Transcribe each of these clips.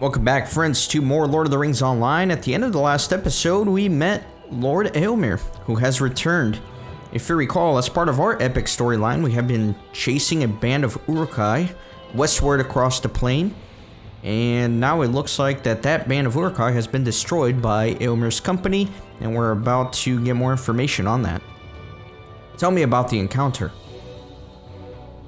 Welcome back, friends, to more Lord of the Rings Online. At the end of the last episode, we met Lord Eomer, who has returned. If you recall, as part of our epic storyline, we have been chasing a band of Uruk-hai westward across the plain, and now it looks like that band of Uruk-hai has been destroyed by Eomer's company, and we're about to get more information on that. Tell me about the encounter.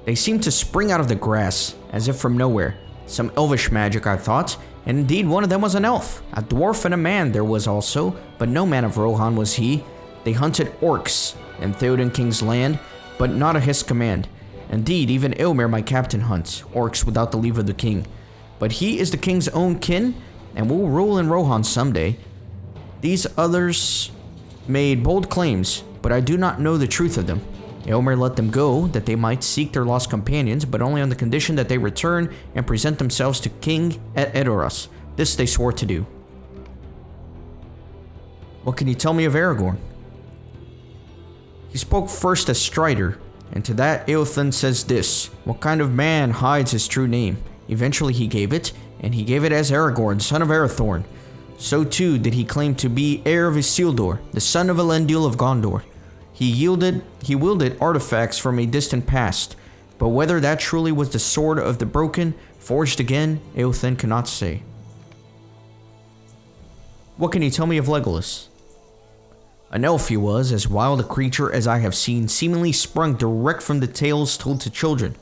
They seemed to spring out of the grass, as if from nowhere. Some elvish magic, I thought, and indeed one of them was an elf. A dwarf and a man there was also, but no man of Rohan was he. They hunted orcs in Theoden King's land, but not at his command. Indeed, even Eomer, my captain, hunts orcs without the leave of the king. But he is the king's own kin, and will rule in Rohan someday. These others made bold claims, but I do not know the truth of them. Eomer let them go, that they might seek their lost companions, but only on the condition that they return and present themselves to King at Edoras. This they swore to do. What can you tell me of Aragorn? He spoke first as Strider, and to that Eothen says this: what kind of man hides his true name? Eventually he gave it, and he gave it as Aragorn, son of Arathorn. So too did he claim to be heir of Isildur, the son of Elendil of Gondor. He wielded artifacts from a distant past, but whether that truly was the sword of the broken, forged again, Eothen cannot say. What can you tell me of Legolas? An elf he was, as wild a creature as I have seen, seemingly sprung direct from the tales told to children.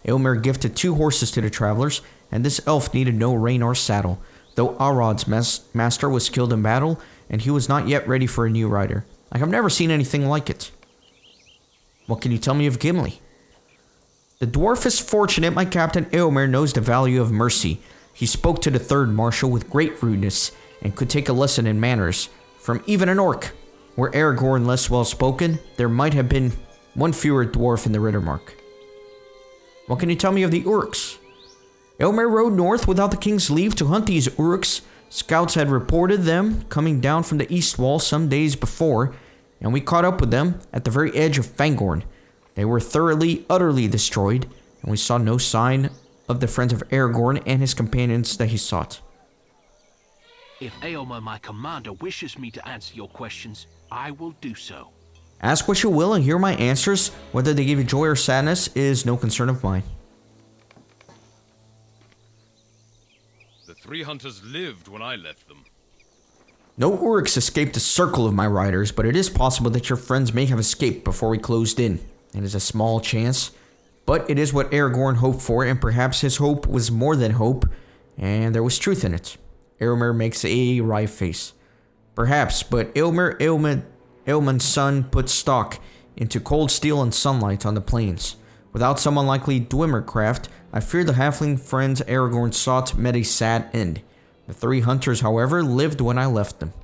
Eomer gifted 2 horses to the travelers, and this elf needed no rein or saddle, though Arod's master was killed in battle, and he was not yet ready for a new rider. I have never seen anything like it. What can you tell me of Gimli? The dwarf is fortunate my captain Eomer knows the value of mercy. He spoke to the third marshal with great rudeness, and could take a lesson in manners from even an orc. Were Aragorn less well spoken, there might have been one fewer dwarf in the Rittermark. What can you tell me of the Uruks? Eomer rode north without the king's leave to hunt these Uruks. Scouts had reported them coming down from the east wall some days before, and we caught up with them at the very edge of Fangorn. They were thoroughly, utterly destroyed, and we saw no sign of the friends of Aragorn and his companions that he sought. If Eomer, my commander, wishes me to answer your questions, I will do so. Ask what you will and hear my answers. Whether they give you joy or sadness is no concern of mine. The 3 hunters lived when I left them. No Uruks escaped the circle of my riders, but it is possible that your friends may have escaped before we closed in. It is a small chance, but it is what Aragorn hoped for, and perhaps his hope was more than hope, and there was truth in it. Eomer makes a wry face. Perhaps, but Eomer's son put stock into cold steel and sunlight on the plains. Without some unlikely Dwemercraft, I fear the halfling friends Aragorn sought met a sad end. The 3 hunters, however, lived when I left them.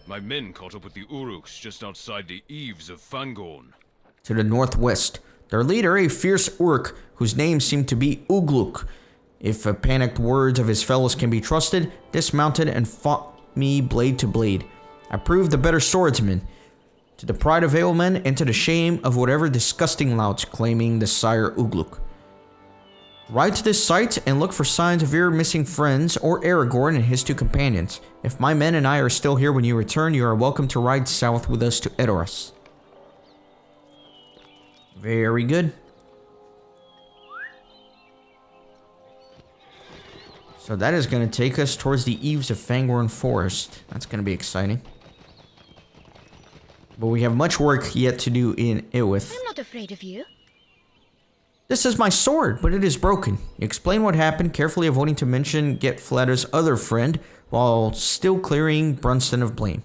My men caught up with the Uruks just outside the eaves of Fangorn. To the northwest, their leader, a fierce Uruk, whose name seemed to be Ugluk, if the panicked words of his fellows can be trusted, dismounted and fought me blade to blade. I proved the better swordsman, to the pride of Eomer and to the shame of whatever disgusting louts claiming the sire Ugluk. Ride to this site and look for signs of your missing friends or Aragorn and his 2 companions. If my men and I are still here when you return, you are welcome to ride south with us to Edoras. Very good. So that is going to take us towards the eaves of Fangorn Forest. That's going to be exciting. But we have much work yet to do in Eaworth. I'm not afraid of you. This is my sword, but it is broken. You explain what happened, carefully avoiding to mention Getfladder's other friend, while still clearing Brunston of blame.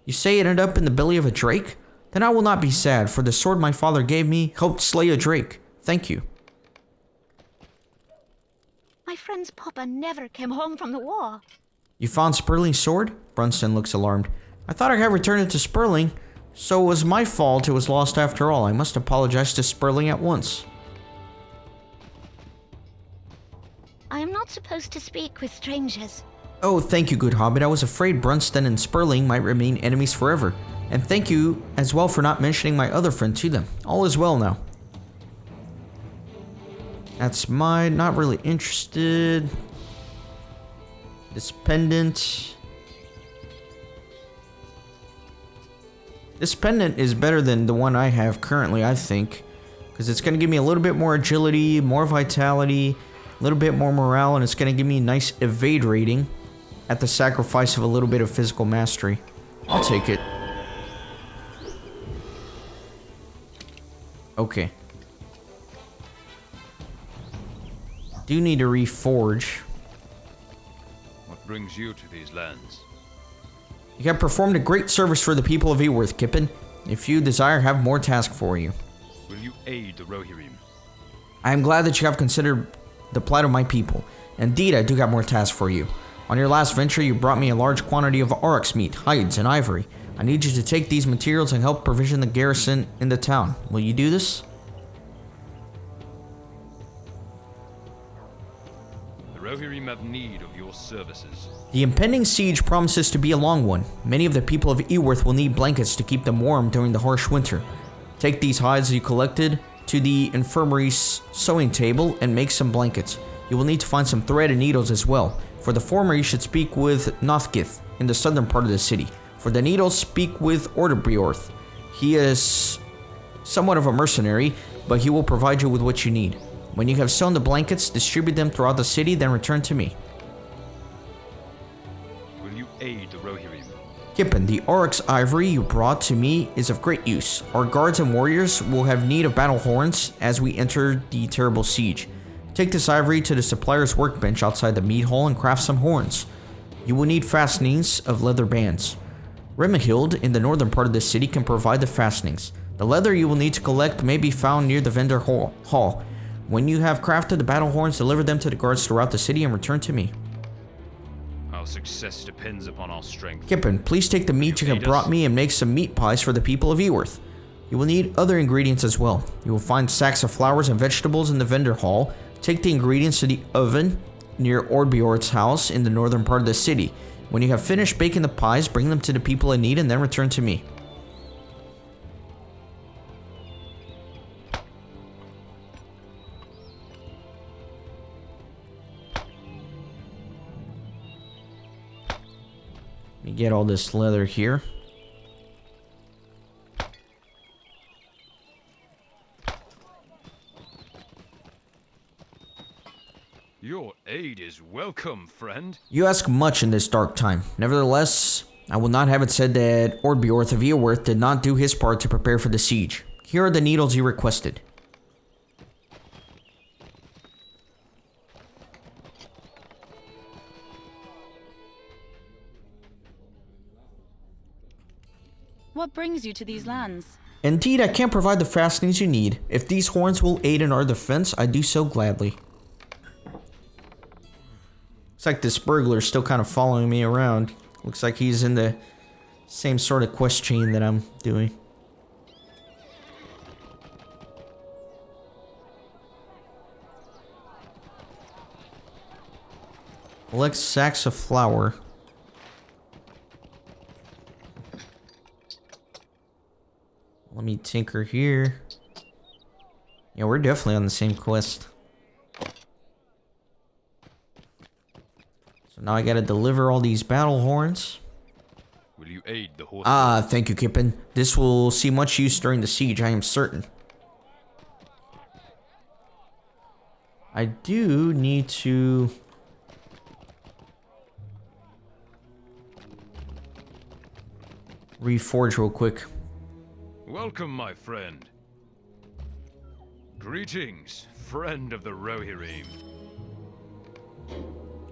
You say it ended up in the belly of a drake? Then I will not be sad, for the sword my father gave me helped slay a drake. Thank you. My friend's papa never came home from the war. You found Sperling's sword? Brunston looks alarmed. I thought I had returned it to Sperling, so it was my fault it was lost after all. I must apologize to Sperling at once. I am not supposed to speak with strangers. Oh, thank you, good hobbit. I was afraid Brunston and Sperling might remain enemies forever. And thank you as well for not mentioning my other friend to them. All is well now. That's mine. Not really interested. This pendant. This pendant is better than the one I have currently, I think. Because it's going to give me a little bit more agility, more vitality, a little bit more morale, and it's going to give me a nice evade rating at the sacrifice of a little bit of physical mastery. I'll take it. Okay. Do need to reforge. What brings you to these lands? You have performed a great service for the people of Eaworth, Kippen. If you desire, I have more tasks for you. Will you aid the Rohirrim? I am glad that you have considered the plight of my people. Indeed, I do got more tasks for you. On your last venture, you brought me a large quantity of oryx meat, hides, and ivory. I need you to take these materials and help provision the garrison in the town. Will you do this? The Rohirrim have need of your services. The impending siege promises to be a long one. Many of the people of Eaworth will need blankets to keep them warm during the harsh winter. Take these hides you collected to the infirmary's sewing table and make some blankets. You will need to find some thread and needles as well. For the former, you should speak with Nazgûl in the southern part of the city. For the needles, speak with Eaworth. He is somewhat of a mercenary, but he will provide you with what you need. When you have sewn the blankets, distribute them throughout the city, then return to me. Will you aid the Rohirrim? Kippen, the oryx ivory you brought to me is of great use. Our guards and warriors will have need of battle horns as we enter the terrible siege. Take this ivory to the supplier's workbench outside the mead hall and craft some horns. You will need fastenings of leather bands. Remahild, in the northern part of the city, can provide the fastenings. The leather you will need to collect may be found near the vendor hall. When you have crafted the battle horns, deliver them to the guards throughout the city and return to me. Our success depends upon our strength. Kippen, please take the meat you have brought me and make some meat pies for the people of Eaworth. You will need other ingredients as well. You will find sacks of flowers and vegetables in the vendor hall. Take the ingredients to the oven near Ordbjorn's house in the northern part of the city. When you have finished baking the pies, bring them to the people in need and then return to me. Let me get all this leather here. Your aid is welcome, friend. You ask much in this dark time. Nevertheless, I will not have it said that Ordbjorn of Eaworth did not do his part to prepare for the siege. Here are the needles you requested. What brings you to these lands? Indeed, I can't provide the fastenings you need. If these horns will aid in our defense, I do so gladly. Looks like this burglar's still kind of following me around. Looks like he's in the same sort of quest chain that I'm doing. Collect sacks of flour. Let me tinker here. Yeah, we're definitely on the same quest. So now I gotta deliver all these battle horns. Will you aid the horse? Ah, thank you, Kippen. This will see much use during the siege, I am certain. I do need to... reforge real quick. Welcome, my friend. Greetings, friend of the Rohirrim.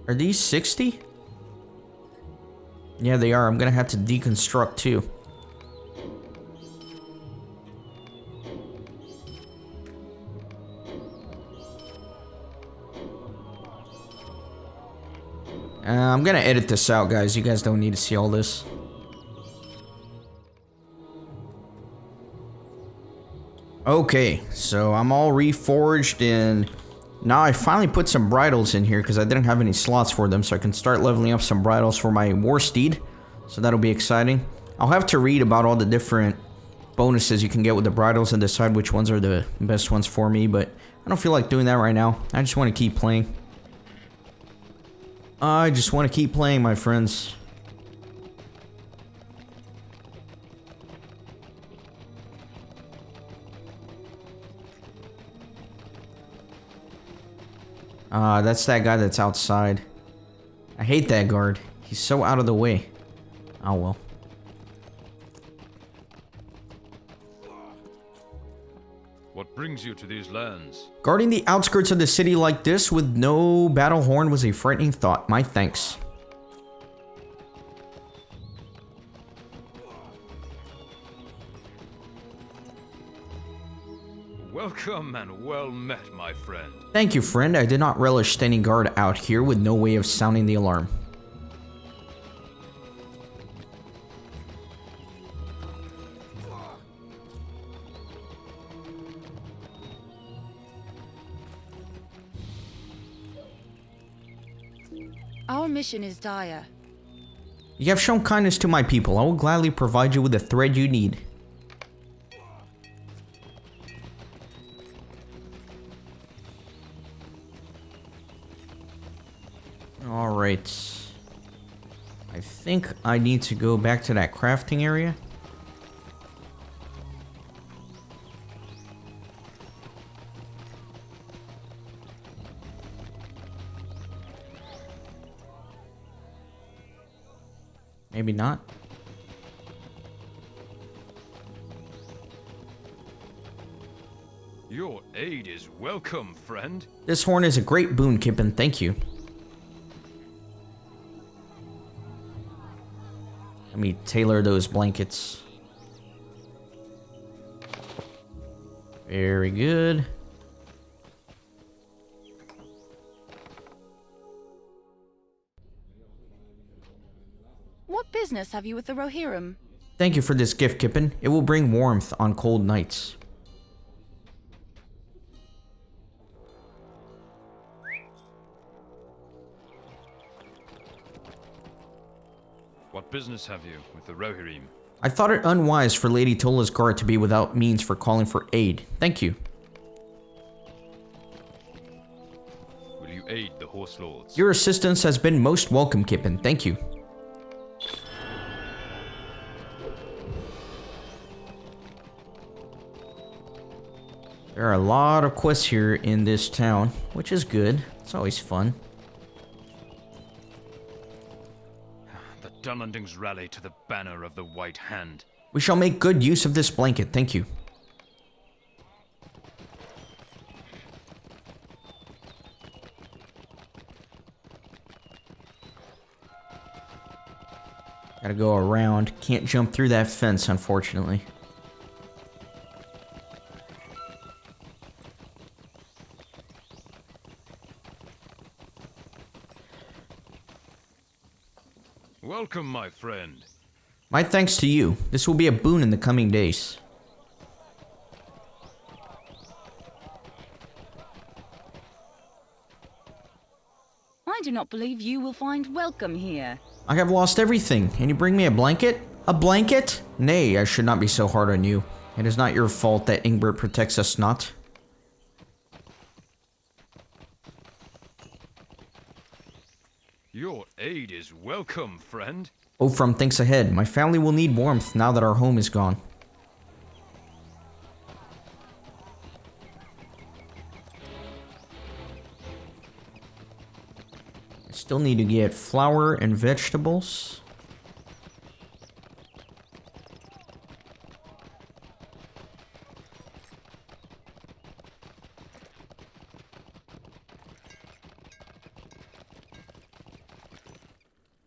Are these 60? Yeah, they are. I'm gonna have to deconstruct too. I'm gonna edit this out, guys. You guys don't need to see all this. Okay, so I'm all reforged, and now I finally put some bridles in here because I didn't have any slots for them, so I can start leveling up some bridles for my war steed. So that'll be exciting. I'll have to read about all the different bonuses you can get with the bridles and decide which ones are the best ones for me, but I don't feel like doing that right now. I just want to keep playing. I just want to keep playing, my friends. That's that guy that's outside. I hate that guard. He's so out of the way. Oh well. What brings you to these lands? Guarding the outskirts of the city like this with no battle horn was a frightening thought. My thanks. Welcome and well met, my friend. Thank you, friend. I did not relish standing guard out here with no way of sounding the alarm. Our mission is dire. You have shown kindness to my people. I will gladly provide you with the thread you need. Alright. I think I need to go back to that crafting area. Maybe not. Your aid is welcome, friend. This horn is a great boon, Kippen. Thank you. Let me tailor those blankets. Very good. What business have you with the Rohirrim? Thank you for this gift, Kippen. It will bring warmth on cold nights. What business have you with the Rohirrim? I thought it unwise for Lady Tola's guard to be without means for calling for aid. Thank you. Will you aid the Horse Lords? Your assistance has been most welcome, Kippen. Thank you. There are a lot of quests here in this town, which is good. It's always fun. The Dunlendings rally to the banner of the White Hand. We shall make good use of this blanket. Thank you. Gotta go around. Can't jump through that fence, unfortunately. Welcome, my friend. My thanks to you. This will be a boon in the coming days. I do not believe you will find welcome here. I have lost everything, and you bring me a blanket? A blanket? Nay, I should not be so hard on you. It is not your fault that Ingbert protects us not. Your aid is welcome, friend. Ofram thinks ahead. My family will need warmth now that our home is gone. I still need to get flour and vegetables.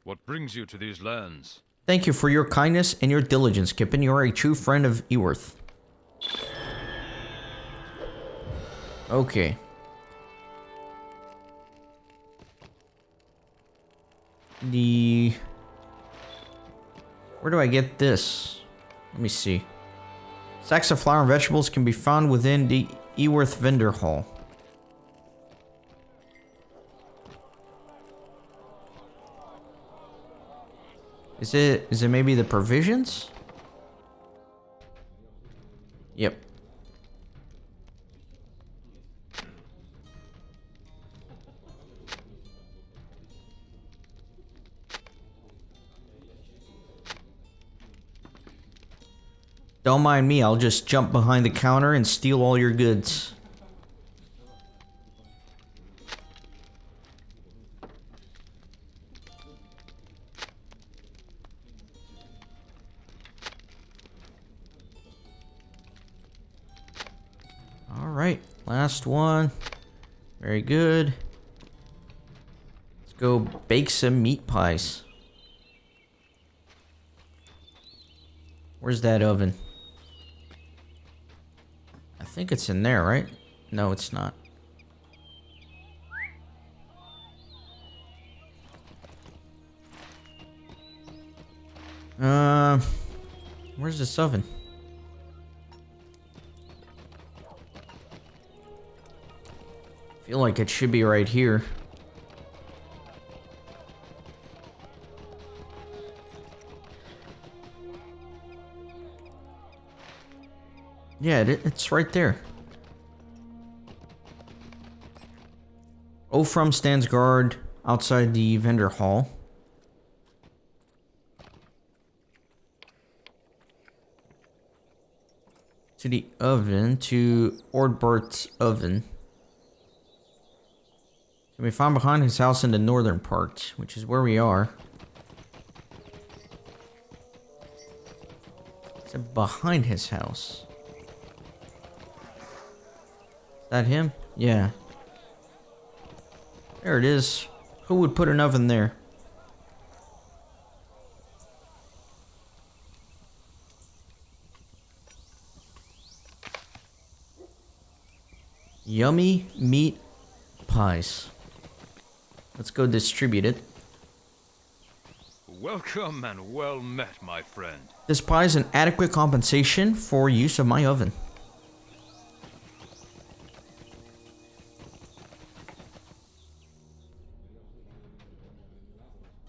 What brings you to these lands? Thank you for your kindness and your diligence, Kippen. You are a true friend of Eaworth. Okay. Where do I get this? Let me see. Sacks of flour and vegetables can be found within the Eaworth vendor hall. Is it maybe the provisions? Yep. Don't mind me, I'll just jump behind the counter and steal all your goods. Alright, last one. Very good. Let's go bake some meat pies. Where's that oven? I think it's in there, right? No, it's not. Where's this oven? Feel like it should be right here. Yeah, it's right there. Olfram stands guard outside the vendor hall. To the oven, to Ordbert's oven. Can be found behind his house in the northern part, which is where we are. Is it behind his house? Is that him? Yeah. There it is. Who would put an oven there? Yummy meat pies. Let's go distribute it. Welcome and well met, my friend. This pie is an adequate compensation for use of my oven.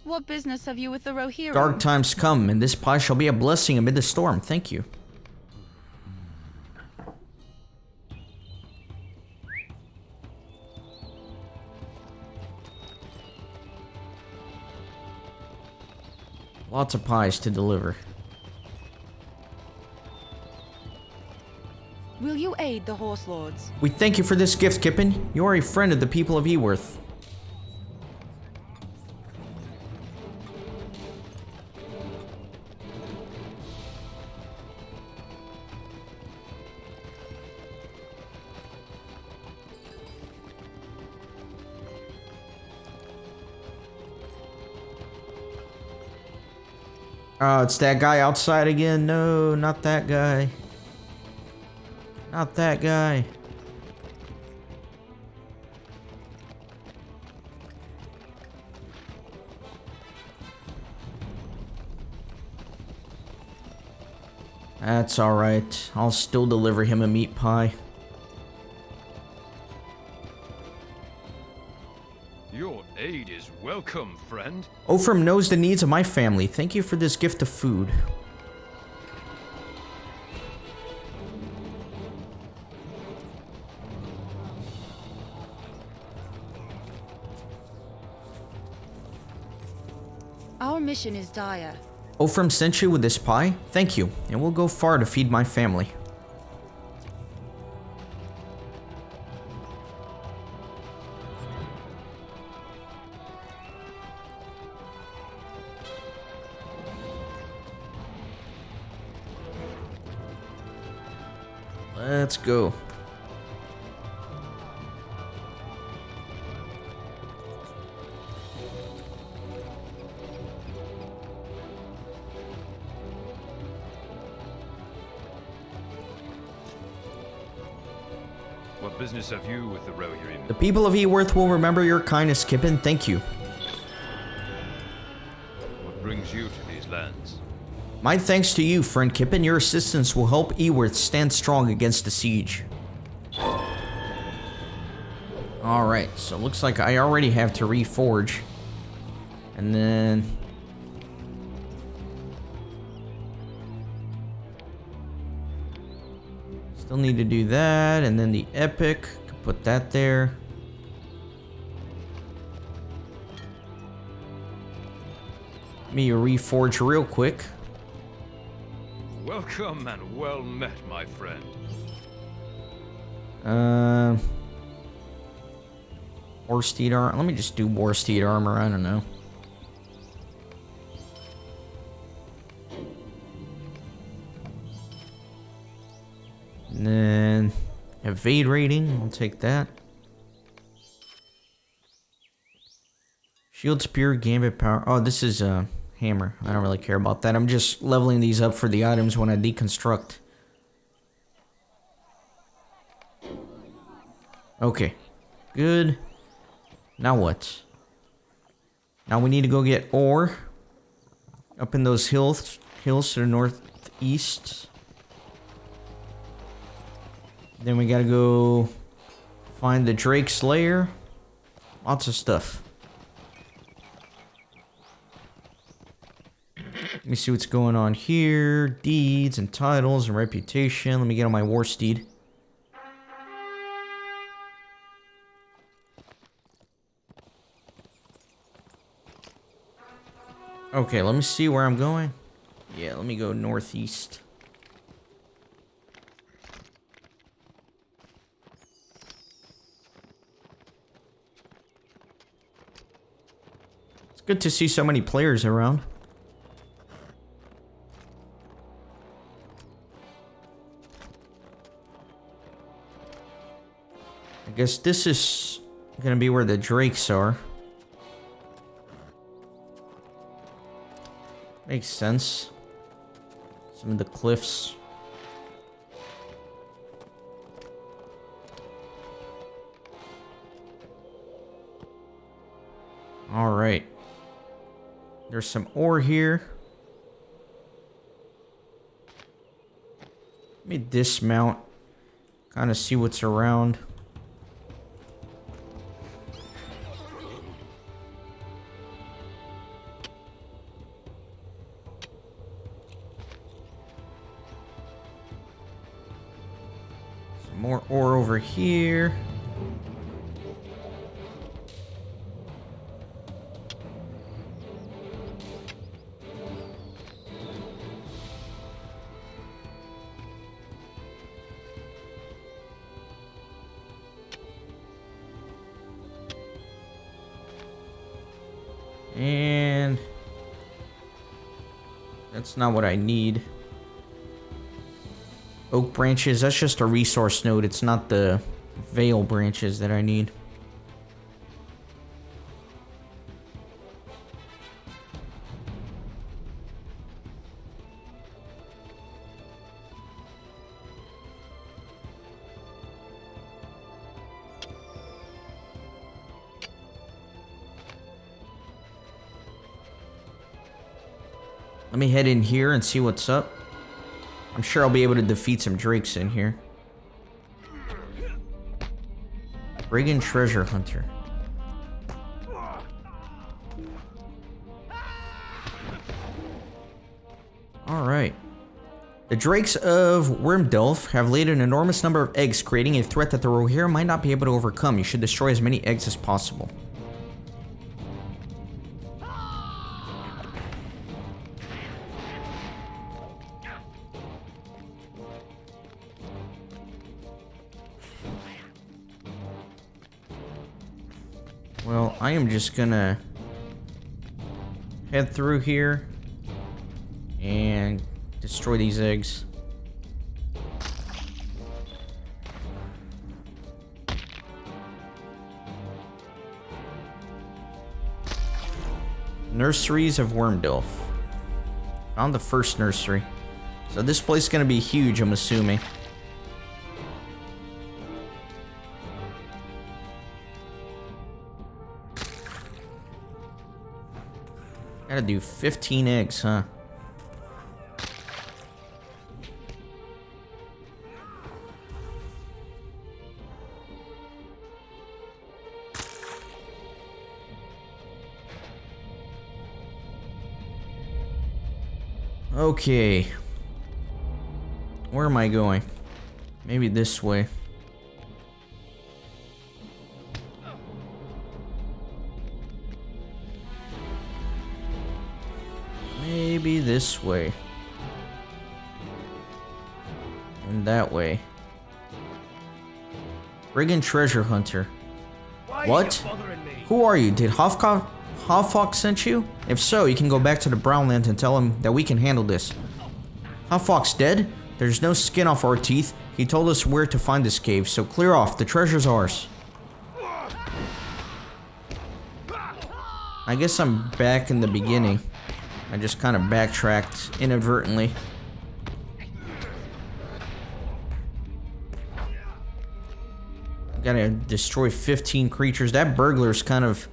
What business have you with the Rohirrim? Dark times come, and this pie shall be a blessing amid the storm. Thank you. Lots of pies to deliver. Will you aid the horse lords? We thank you for this gift, Kippen. You are a friend of the people of Eaworth. Oh, it's that guy outside again. No, not that guy. Not that guy. That's alright. I'll still deliver him a meat pie. Your aid is welcome, friend. Olfram knows the needs of my family. Thank you for this gift of food. Our mission is dire. Olfram sent you with this pie? Thank you, and we'll go far to feed my family. Let's go. What business have you with the Rohirrim? The people of Eaworth will remember your kindness, Kippen. Thank you. What brings you to these lands? My thanks to you, friend Kippen. Your assistance will help Eaworth stand strong against the siege. Alright, so it looks like I already have to reforge. And then... still need to do that, and then the epic. Could put that there. Let me reforge real quick. Welcome and well met, my friend. Warsteed armor. Let me just do Warsteed armor. I don't know. And then evade rating. I'll take that. Shield spear, gambit power. Oh, this is a hammer. I don't really care about that. I'm just leveling these up for the items when I deconstruct. Okay. Good. Now what? Now we need to go get ore. Up in those hills to the northeast. Then we gotta go find the Drake's lair. Lots of stuff. Let me see what's going on here. Deeds and titles and reputation. Let me get on my war steed. Okay, let me see where I'm going. Yeah, let me go northeast. It's good to see so many players around. I guess this is gonna be where the drakes are. Makes sense. Some of the cliffs. Alright. There's some ore here. Let me dismount. Kind of see what's around. More ore over here. And that's not what I need. Oak branches, that's just a resource node. It's not the veil branches that I need. Let me head in here and see what's up. I'm sure I'll be able to defeat some drakes in here. Brigand treasure hunter. Alright. The drakes of Wormdelf have laid an enormous number of eggs, creating a threat that the Rohirrim might not be able to overcome. You should destroy as many eggs as possible. Well, I am just gonna head through here and destroy these eggs. Nurseries of Wormdelf. Found the first nursery. So this place is gonna be huge, I'm assuming. Gotta do 15 eggs, huh? Okay. Where am I going? Maybe this way. Maybe this way. And that way. Brigand treasure hunter. What? Who are you? Did Hofok sent you? If so, you can go back to the Brownlands and tell him that we can handle this. Hofok's dead? There's no skin off our teeth. He told us where to find this cave, so clear off. The treasure's ours. I guess I'm back in the beginning. I just kind of backtracked inadvertently. Gotta destroy 15 creatures. That burglar's kind of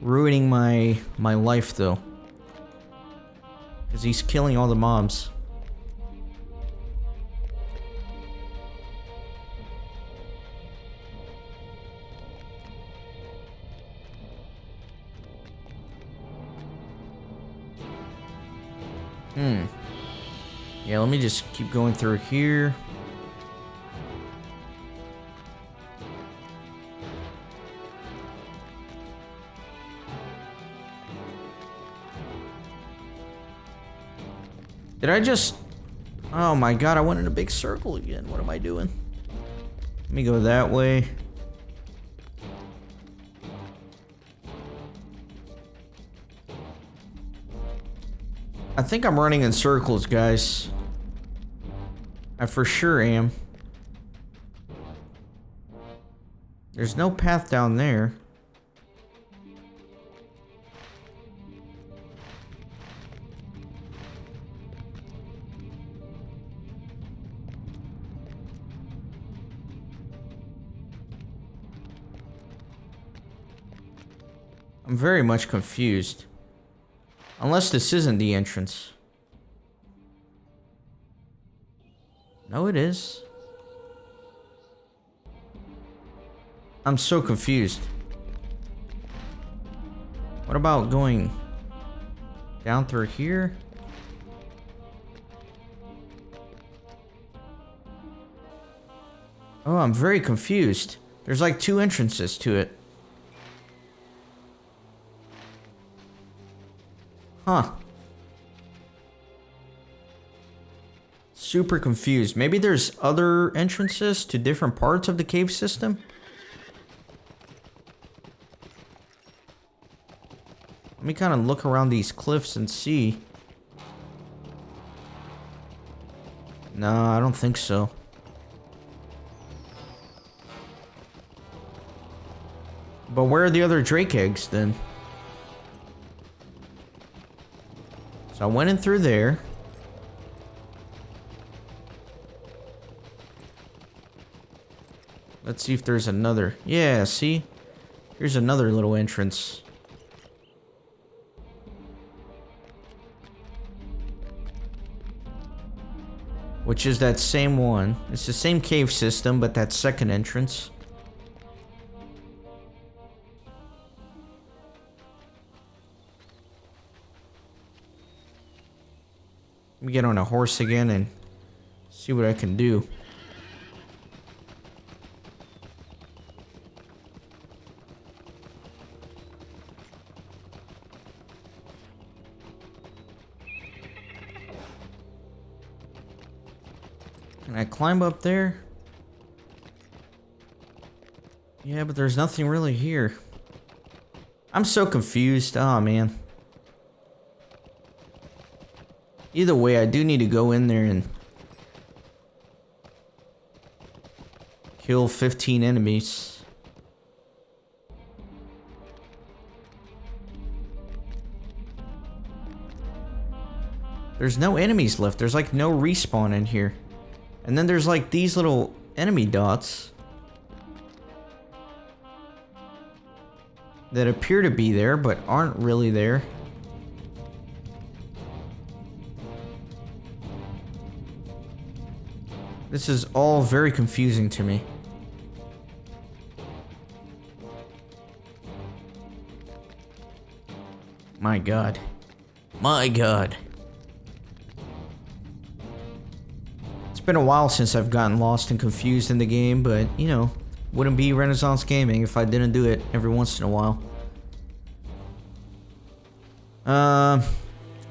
ruining my life, though. Because he's killing all the mobs. Yeah, let me just keep going through here. Did I just... Oh my god, I went in a big circle again. What am I doing? Let me go that way. I think I'm running in circles, guys. I for sure am. There's no path down there. I'm very much confused. Unless this isn't the entrance. No, it is. I'm so confused. What about going down through here? Oh, I'm very confused. There's like 2 entrances to it. Huh. Super confused. Maybe there's other entrances to different parts of the cave system? Let me kind of look around these cliffs and see. No, I don't think so. But where are the other Drake eggs then? So I went in through there. Let's see if there's another. Yeah, see? Here's another little entrance. Which is that same one. It's the same cave system, but that second entrance. Let me get on a horse again and see what I can do. Can I climb up there? Yeah, but there's nothing really here. I'm so confused. Oh, man. Either way, I do need to go in there and kill 15 enemies. There's no enemies left. There's like no respawn in here. And then there's like these little enemy dots that appear to be there but aren't really there. This is all very confusing to me. My God. My God. It's been a while since I've gotten lost and confused in the game, but, you know, wouldn't be Renaissance Gaming if I didn't do it every once in a while. Let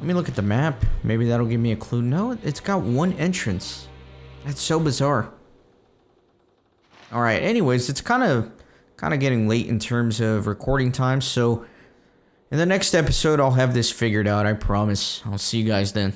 me look at the map. Maybe that'll give me a clue. No, it's got one entrance. That's so bizarre. Alright, anyways, it's kind of getting late in terms of recording time, so in the next episode I'll have this figured out, I promise. I'll see you guys then.